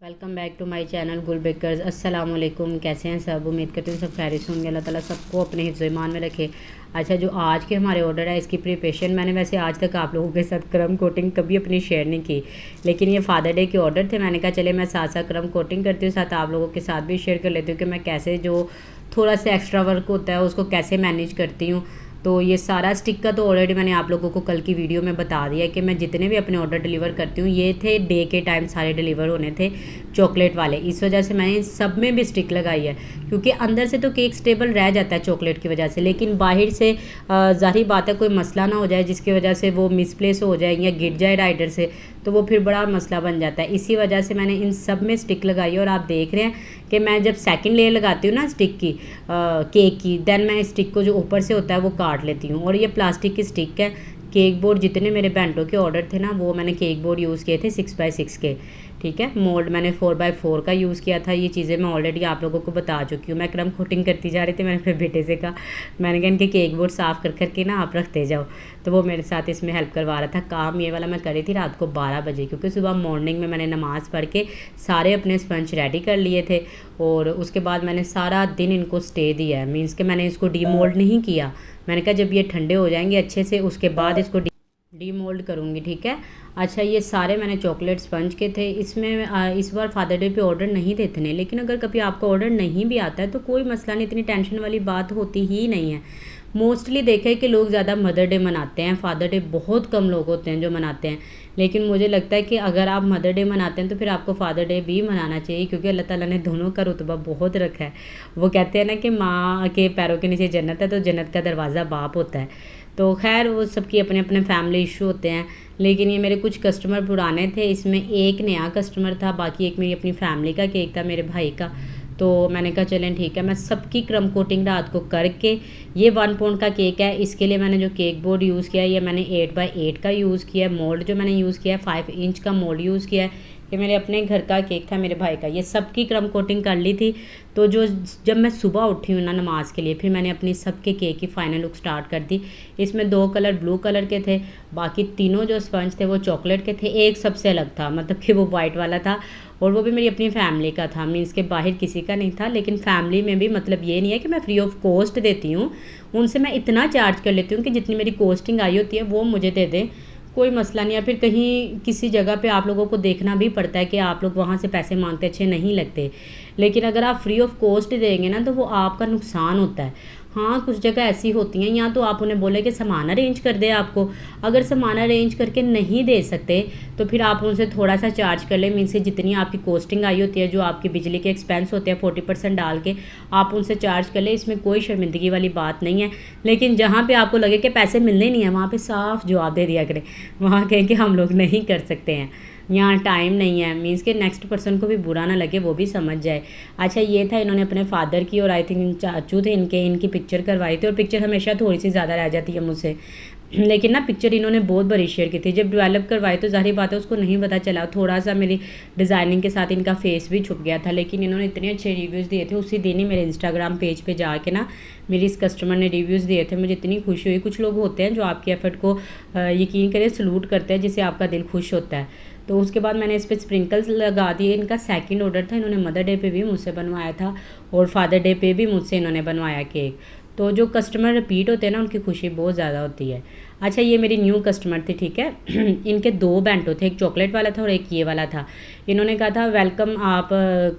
Welcome back to my channel Gul bakers. अस्सलाम वालेकुम। कैसे हैं सब? उम्मीद करती हूँ सब खैरियत से होंगे। अल्लाह ताला सबको अपने हिफ्ज़-ए-ईमान में रखे। अच्छा, जो आज के हमारे ऑर्डर है इसकी प्रिपरेशन मैंने वैसे आज तक आप लोगों के साथ क्रम कोटिंग कभी अपनी शेयर नहीं की, लेकिन ये फादर डे के ऑर्डर थे। मैंने कहा चले मैं साथ साथ क्रम कोटिंग करती हूँ, साथ आप लोगों के साथ भी शेयर कर लेती हूँ कि मैं कैसे जो थोड़ा सा एक्स्ट्रा वर्क होता है उसको कैसे मैनेज करती हूँ। तो ये सारा स्टिक का तो ऑलरेडी मैंने आप लोगों को कल की वीडियो में बता दिया कि मैं जितने भी अपने ऑर्डर डिलीवर करती हूँ ये थे डे के टाइम सारे डिलीवर होने थे चॉकलेट वाले। इस वजह से मैंने सब में भी स्टिक लगाई है, क्योंकि अंदर से तो केक स्टेबल रह जाता है चॉकलेट की वजह से, लेकिन बाहर से ज़ाहिर बात है कोई मसला ना हो जाए जिसकी वजह से वो मिसप्लेस हो जाए या गिर जाए राइडर से, तो वो फिर बड़ा मसला बन जाता है। इसी वजह से मैंने इन सब में स्टिक लगाई है। और आप देख रहे हैं कि मैं जब सेकंड लेयर लगाती हूँ ना स्टिक की केक की, देन मैं स्टिक को जो ऊपर से होता है वो काट लेती हूँ। और ये प्लास्टिक की स्टिक है। केक बोर्ड जितने मेरे बेंटो के ऑर्डर थे ना वो मैंने केक बोर्ड यूज़ किए थे 6x6 के, ठीक है। मोल्ड मैंने 4x4 का यूज़ किया था। ये चीज़ें मैं ऑलरेडी आप लोगों को बता चुकी हूँ। मैं क्रम कोटिंग करती जा रही थी, मैंने फिर बेटे से कहा, मैंने कहा इनके केक बोर्ड साफ़ कर करके ना आप रखते जाओ, तो वो मेरे साथ इसमें हेल्प करवा रहा था। काम ये वाला मैं करी थी रात को 12 बजे, क्योंकि सुबह मॉर्निंग में मैंने नमाज़ पढ़ के सारे अपने स्पंज रेडी कर लिए थे। और उसके बाद मैंने सारा दिन इनको स्टे दिया है, मीन्स कि मैंने इसको डीमोल्ड नहीं किया। मैंने कहा जब ये ठंडे हो जाएंगे अच्छे से उसके बाद इसको डीमोल्ड करूँगी, ठीक है। अच्छा, ये सारे मैंने चॉकलेट स्पंज के थे। इसमें इस बार फादर डे पे ऑर्डर नहीं थे इतने, लेकिन अगर कभी आपका ऑर्डर नहीं भी आता है तो कोई मसला नहीं, इतनी टेंशन वाली बात होती ही नहीं है। मोस्टली देखे कि लोग ज़्यादा मदर डे मनाते हैं, फादर डे बहुत कम लोग होते हैं जो मनाते हैं। लेकिन मुझे लगता है कि अगर आप मदर डे मनाते हैं तो फिर आपको फादर डे भी मनाना चाहिए, क्योंकि अल्लाह ताला ने दोनों का रुतबा बहुत रखा है। वो कहते हैं ना कि माँ के पैरों के नीचे जन्नत है, तो जन्नत का दरवाज़ा बाप होता है। तो खैर वो सबकी अपने अपने फैमिली इशू होते हैं। लेकिन ये मेरे कुछ कस्टमर पुराने थे, इसमें एक नया कस्टमर था, बाकी एक मेरी अपनी फैमिली का केक था, मेरे भाई का। तो मैंने कहा चलें ठीक है, मैं सबकी क्रम कोटिंग रात को करके, ये 1 पाउंड का केक है, इसके लिए मैंने जो केक बोर्ड यूज़ किया है ये मैंने 8x8 का यूज़ किया है। मोल्ड जो मैंने यूज़ किया है 5 इंच का मोल्ड यूज़ किया है। ये मेरे अपने घर का केक था, मेरे भाई का। ये सबकी क्रम कोटिंग कर ली थी। तो जब मैं सुबह उठी हूँ ना नमाज के लिए, फिर मैंने अपनी सबके केक की फ़ाइनल लुक स्टार्ट कर दी। इसमें 2 कलर ब्लू कलर के थे, बाकी तीनों जो स्पंज थे वो चॉकलेट के थे। एक सबसे अलग था, मतलब कि वो वाइट वाला था, और वो भी मेरी अपनी फैमिली का था, मीन्स के बाहर किसी का नहीं था। लेकिन फैमिली में भी मतलब ये नहीं है कि मैं फ्री ऑफ कॉस्ट देती हूँ, उनसे मैं इतना चार्ज कर लेती हूँ कि जितनी मेरी कॉस्टिंग आई होती है वो मुझे दे दें, कोई मसला नहीं है। फिर कहीं किसी जगह पे आप लोगों को देखना भी पड़ता है कि आप लोग वहाँ से पैसे मांगते अच्छे नहीं लगते, लेकिन अगर आप फ्री ऑफ कॉस्ट देंगे ना तो वो आपका नुकसान होता है। हाँ, कुछ जगह ऐसी होती हैं, या तो आप उन्हें बोले कि सामान अरेंज कर दे आपको। अगर सामान अरेंज करके नहीं दे सकते तो फिर आप उनसे थोड़ा सा चार्ज कर लें, मीन से जितनी आपकी कॉस्टिंग आई होती है, जो आपकी बिजली के एक्सपेंस होते हैं 40% डाल के आप उनसे चार्ज कर लें। इसमें कोई शर्मिंदगी वाली बात नहीं है। लेकिन जहाँ पे आपको लगे कि पैसे मिलने नहीं है, वहाँ पे साफ जवाब दे दिया करें, वहाँ कहें कि हम लोग नहीं कर सकते हैं, यहाँ टाइम नहीं है, मीन्स के नेक्स्ट पर्सन को भी बुरा ना लगे, वो भी समझ जाए। अच्छा, ये था, इन्होंने अपने फादर की और आई थिंक चाचू थे इनकी पिक्चर करवाई थी। और पिक्चर हमेशा थोड़ी सी ज़्यादा रह जाती है मुझसे, लेकिन ना पिक्चर इन्होंने बहुत बड़ी शेयर की थी। जब डेवलप करवाई तो ज़ाहिर बात है उसको नहीं पता चला, थोड़ा सा मेरी डिज़ाइनिंग के साथ इनका फेस भी छुप गया था। लेकिन इन्होंने इतने अच्छे रिव्यूज़ दिए थे, उसी दिन ही मेरे इंस्टाग्राम पेज पे जाके ना मेरी इस कस्टमर ने रिव्यूज़ दिए थे, मुझे इतनी खुशी हुई। कुछ लोग होते हैं जो आपके एफर्ट को यकीन करें सलूट करते हैं, जिससे आपका दिल खुश होता है। तो उसके बाद मैंने इस पर स्प्रिंकल्स लगा दिए। इनका सेकंड ऑर्डर था, इन्होंने मदर डे पे भी मुझसे बनवाया था और फादर डे पे भी मुझसे इन्होंने बनवाया केक। तो जो कस्टमर रिपीट होते हैं ना उनकी खुशी बहुत ज़्यादा होती है। अच्छा, ये मेरी न्यू कस्टमर थी, ठीक है। इनके 2 बेंटो थे, एक चॉकलेट वाला था और एक ये वाला था। इन्होंने कहा था वेलकम आप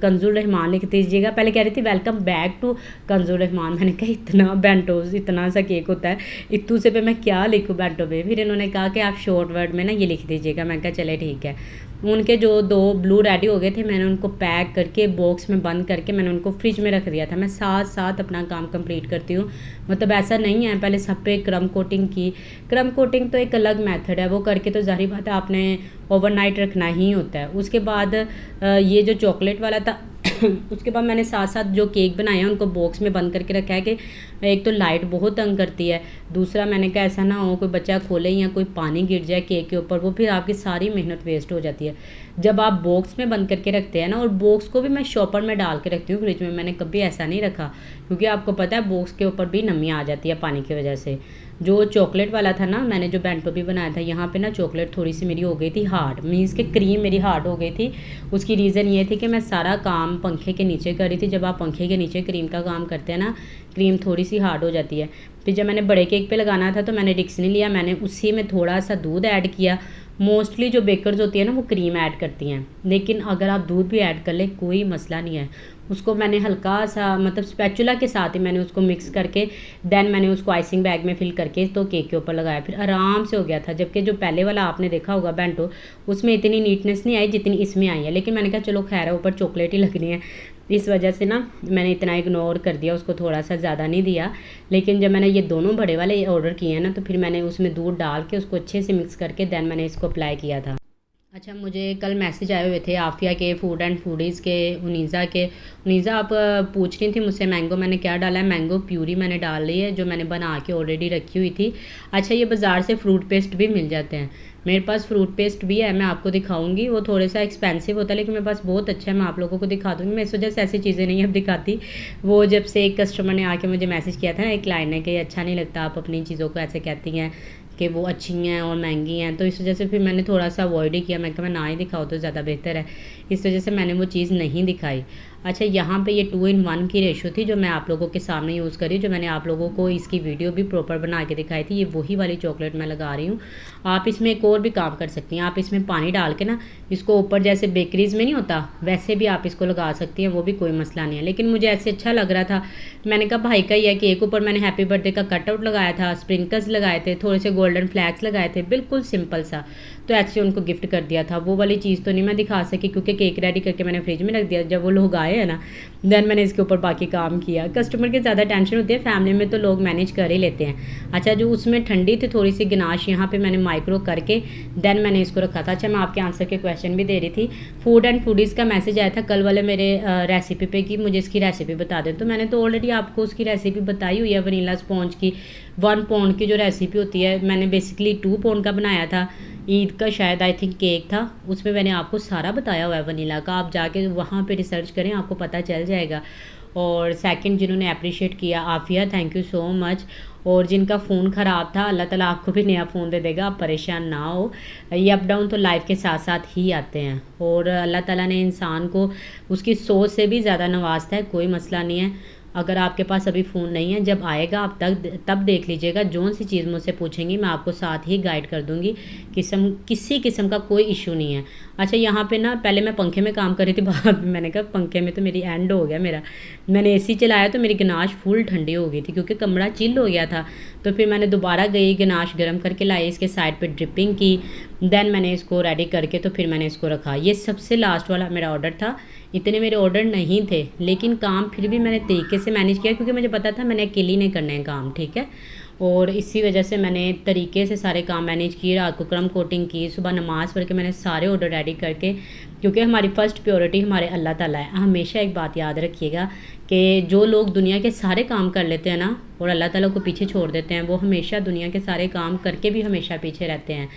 कंजुल रहमान लिख दीजिएगा। पहले कह रही थी वेलकम बैक टू कंजुल रहमान। मैंने कहा इतना बेंटोज इतना सा केक होता है, इतू से पे मैं क्या लिखूँ बेंटो पे। फिर इन्होंने कहा कि आप शॉर्ट वर्ड में ना ये लिख दीजिएगा। मैं कहा चले ठीक है। उनके जो 2 ब्लू रेडी हो गए थे, मैंने उनको पैक करके बॉक्स में बंद करके मैंने उनको फ्रिज में रख दिया था। मैं साथ साथ अपना काम कंप्लीट करती हूँ, मतलब ऐसा नहीं है पहले सब पे क्रम कोटिंग की। क्रम कोटिंग तो एक अलग मेथड है, वो करके तो ज़ाहिर बात है आपने ओवरनाइट रखना ही होता है। उसके बाद ये जो चॉकलेट वाला था उसके बाद मैंने साथ साथ जो केक बनाए हैं उनको बॉक्स में बंद करके रखा है कि एक तो लाइट बहुत तंग करती है, दूसरा मैंने कहा ऐसा ना हो कोई बच्चा खोले या कोई पानी गिर जाए केक के ऊपर, वो फिर आपकी सारी मेहनत वेस्ट हो जाती है। जब आप बॉक्स में बंद करके रखते हैं ना, और बॉक्स को भी मैं शॉपर में डाल के रखती हूँ फ्रिज में, मैंने कभी ऐसा नहीं रखा, क्योंकि आपको पता है बॉक्स के ऊपर भी नमी आ जाती है पानी की वजह से। जो चॉकलेट वाला था ना, मैंने जो बेंटो भी बनाया था, यहाँ पे ना चॉकलेट थोड़ी सी मेरी हो गई थी हार्ड, मीन्स कि क्रीम मेरी हार्ड हो गई थी। उसकी रीज़न ये थी कि मैं सारा काम पंखे के नीचे कर रही थी। जब आप पंखे के नीचे क्रीम का काम करते हैं ना, क्रीम थोड़ी सी हार्ड हो जाती है। फिर जब मैंने बड़े केक पे लगाना था तो मैंने रिक्स नहीं लिया, मैंने उसी में थोड़ा सा दूध ऐड किया। मोस्टली जो बेकर्स होती है ना वो क्रीम ऐड करती हैं, लेकिन अगर आप दूध भी ऐड कर लें कोई मसला नहीं है। उसको मैंने हल्का सा मतलब स्पैचुला के साथ ही मैंने उसको मिक्स करके देन मैंने उसको आइसिंग बैग में फिल करके तो केक के ऊपर लगाया, फिर आराम से हो गया था। जबकि जो पहले वाला आपने देखा होगा बेंटो, उसमें इतनी नीटनेस नहीं आई जितनी इसमें आई है। लेकिन मैंने कहा चलो खैर है, ऊपर चॉकलेट ही लगनी है, इस वजह से ना मैंने इतना इग्नोर कर दिया, उसको थोड़ा सा ज़्यादा नहीं दिया। लेकिन जब मैंने ये दोनों बड़े वाले ऑर्डर किए हैं ना, तो फिर मैंने उसमें दूध डाल के उसको अच्छे से मिक्स करके देन मैंने इसको अप्लाई किया था। अच्छा, मुझे कल मैसेज आए हुए थे आफिया के, फूड एंड फूडीज़ के, उनीज़ा के। उनीज़ा आप पूछ रही थी मुझसे मैंगो मैंने क्या डाला है। मैंगो प्यूरी मैंने डाल ली है, जो मैंने बना के ऑलरेडी रखी हुई थी। अच्छा, ये बाज़ार से फ्रूट पेस्ट भी मिल जाते हैं, मेरे पास फ्रूट पेस्ट भी है, मैं आपको दिखाऊंगी। वो थोड़ा सा एक्सपेंसिव होता है लेकिन मेरे पास बहुत अच्छा है, मैं आप लोगों को दिखा दूँगी। मैं इस वजह से ऐसी चीज़ें नहीं अब दिखाती। वो जब से एक कस्टमर ने आके मुझे मैसेज किया था ना, एक क्लाइंट ने, कि अच्छा नहीं लगता आप अपनी चीज़ों को ऐसे कहती हैं कि वो अच्छी हैं और महंगी हैं, तो इस वजह से फिर मैंने थोड़ा सा अवॉइड ही किया। मैं कहा मैं ना ही दिखाऊँ तो ज़्यादा बेहतर है, इस वजह से मैंने वो चीज़ नहीं दिखाई। अच्छा, यहाँ पे ये 2 in 1 की रेशो थी जो मैं आप लोगों के सामने यूज़ करी, जो मैंने आप लोगों को इसकी वीडियो भी प्रॉपर बना के दिखाई थी। ये वही वाली चॉकलेट मैं लगा रही हूँ। आप इसमें एक और भी काम कर सकती हैं, आप इसमें पानी डाल के ना इसको ऊपर जैसे बेकरीज़ में नहीं होता वैसे भी आप इसको लगा सकती हैं, वो भी कोई मसला नहीं है। लेकिन मुझे ऐसे अच्छा लग रहा था, मैंने कहा भाई का ही है। केक ऊपर मैंने हैप्पी बर्थडे का कटआउट लगाया था, स्प्रिंकल्स लगाए थे, थोड़े से गोल्डन फ्लैग्स लगाए थे, बिल्कुल सिंपल सा, तो ऐसे उनको गिफ्ट कर दिया था। वो वाली चीज़ तो नहीं मैं दिखा सकी क्योंकि केक रेडी करके मैंने फ्रिज में रख दिया। जब वो लोग आए हैं ना, देन मैंने इसके ऊपर बाकी काम किया। कस्टमर की ज़्यादा टेंशन होती है, फैमिली में तो लोग मैनेज कर ही लेते हैं। अच्छा, जो उसमें ठंडी थी थोड़ी सी गनाश, यहाँ पे मैंने माइक्रो करके देन मैंने इसको रखा था। अच्छा, मैं आपके आंसर के क्वेश्चन भी दे रही थी। फूड एंड फूडीज़ का मैसेज आया था कल वाले मेरे रेसिपी पे कि मुझे इसकी रेसिपी बता दें, तो मैंने तो ऑलरेडी आपको उसकी रेसिपी बताई हुई है। वनीला स्पॉन्ज की 1 पाउंड की जो रेसिपी होती है, मैंने बेसिकली 2 पाउंड का बनाया था। ईद का शायद आई थिंक केक था, उसमें मैंने आपको सारा बताया हुआ है वनीला का। आप जाके वहाँ पे रिसर्च करें, आपको पता चल जाएगा। और सेकंड, जिन्होंने अप्रिशिएट किया, Afia, thank you so much. और जिनका फ़ोन ख़राब था, अल्लाह ताला आपको भी नया फ़ोन दे देगा, आप परेशान ना हो। ये अप डाउन तो लाइफ के साथ साथ ही आते हैं, और अल्लाह ताला ने इंसान को उसकी सोच से भी ज़्यादा नवाजता है, कोई मसला नहीं है। अगर आपके पास अभी फ़ोन नहीं है, जब आएगा आप तब देख लीजिएगा। जो सी चीज़ मुझसे पूछेंगी मैं आपको साथ ही गाइड कर दूँगी। किसी किस्म का कोई इशू नहीं है। अच्छा, यहाँ पे ना पहले मैं पंखे में काम कर रही थी, बाद में मैंने कहा पंखे में तो मेरी एंड हो गया मेरा। मैंने एसी चलाया तो मेरी गनाश फुल ठंडी हो गई थी क्योंकि कमरा चिल हो गया था। तो फिर मैंने दोबारा गई, गनाश गर्म करके लाई, इसके साइड पे ड्रिपिंग की, देन मैंने इसको रेडी करके तो फिर मैंने इसको रखा। ये सबसे लास्ट वाला मेरा ऑर्डर था। इतने मेरे ऑर्डर नहीं थे, लेकिन काम फिर भी मैंने तरीके से मैनेज किया क्योंकि मुझे पता था मैंने अकेली नहीं करने हैं काम, ठीक है। और इसी वजह से मैंने तरीके से सारे काम मैनेज किए। रात को क्रम कोटिंग की, सुबह नमाज़ पढ़ के मैंने सारे ऑर्डर रेडी करके, क्योंकि हमारी फ़र्स्ट प्योरिटी हमारे अल्लाह ताला है। हमेशा एक बात याद रखिएगा कि जो लोग दुनिया के सारे काम कर लेते हैं ना और अल्लाह ताला को पीछे छोड़ देते हैं, वो हमेशा दुनिया के सारे काम करके भी हमेशा पीछे रहते हैं।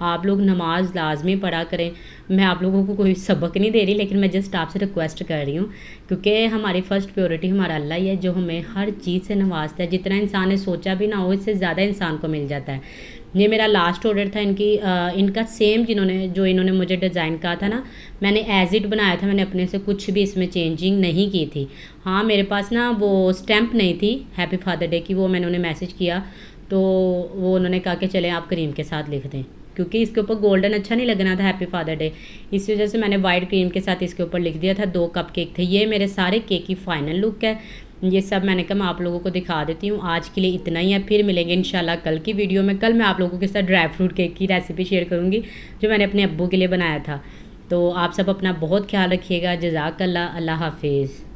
आप लोग नमाज लाजमी पढ़ा करें। मैं आप लोगों को कोई सबक नहीं दे रही, लेकिन मैं जस्ट आपसे रिक्वेस्ट कर रही हूँ क्योंकि हमारी फ़र्स्ट प्योरिटी हमारा अल्लाह ही है, जो हमें हर चीज़ से नवाजता है। जितना इंसान ने सोचा भी ना हो, इससे ज़्यादा इंसान को मिल जाता है। ये मेरा लास्ट ऑर्डर था इनका सेम, जो इन्होंने मुझे डिज़ाइन कहा था ना, मैंने एज इट बनाया था। मैंने अपने से कुछ भी इसमें चेंजिंग नहीं की थी। हाँ, मेरे पास ना वो स्टैम्प नहीं थी हैप्पी फादर डे की, वो मैंने उन्हें मैसेज किया तो वो उन्होंने कहा कि चलें आप क्रीम के साथ लिख दें, क्योंकि इसके ऊपर गोल्डन अच्छा नहीं लगना था हैप्पी फादर डे, इस वजह से मैंने वाइट क्रीम के साथ इसके ऊपर लिख दिया था। 2 कप केक थे। ये मेरे सारे केक की फ़ाइनल लुक है। ये सब मैंने कहा मैं आप लोगों को दिखा देती हूँ। आज के लिए इतना ही है, फिर मिलेंगे इंशाल्लाह कल की वीडियो में। कल मैं आप लोगों के साथ ड्राई फ्रूट केक की रेसिपी शेयर करूँगी जो मैंने अपने अब्बू के लिए बनाया था। तो आप सब अपना बहुत ख्याल रखिएगा। जज़ाकल्लाह, अल्लाह हाफिज़।